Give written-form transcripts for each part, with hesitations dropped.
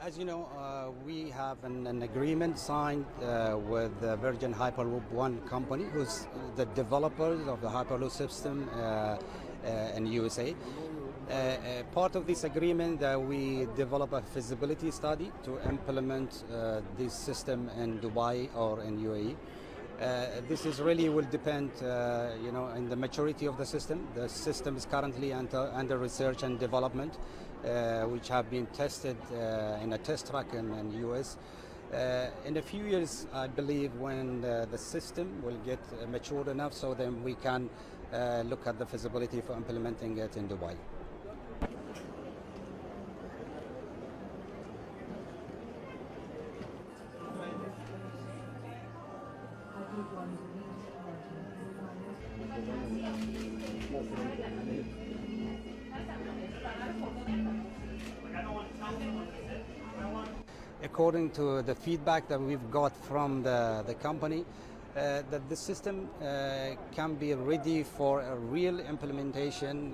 As you know, we have an agreement signed with the Virgin Hyperloop One company, who's the developers of the Hyperloop system in USA. Part of this agreement, we develop a feasibility study to implement this system in Dubai or in UAE. This is really will depend, in the maturity of the system. The system is currently under research and development, which have been tested in a test track in US. In a few years, I believe, when the system will get matured enough, so then we can look at the feasibility for implementing it in Dubai. According to the feedback that we've got from the company, that the system can be ready for a real implementation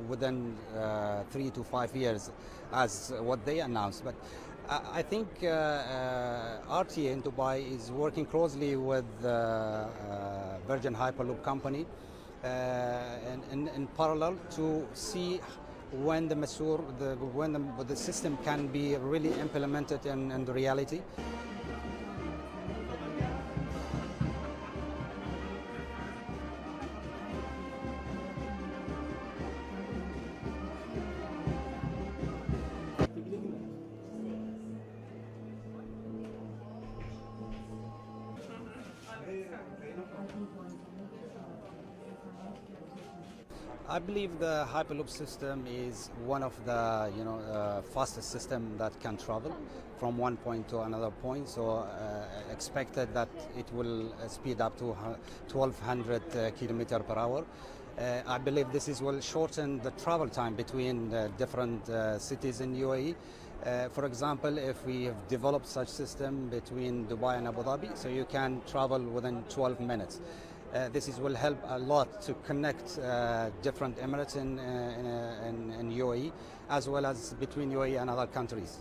within 3 to 5 years, as what they announced. But I think RTA in Dubai is working closely with Virgin Hyperloop company in parallel to see when the system can be really implemented in the reality. I believe the Hyperloop system is one of the fastest system that can travel from one point to another point. So expected that it will speed up to 1200 kilometers per hour. I believe this will shorten the travel time between different cities in UAE. For example, if we have developed such system between Dubai and Abu Dhabi, so you can travel within 12 minutes. This will help a lot to connect different emirates in UAE, as well as between UAE and other countries.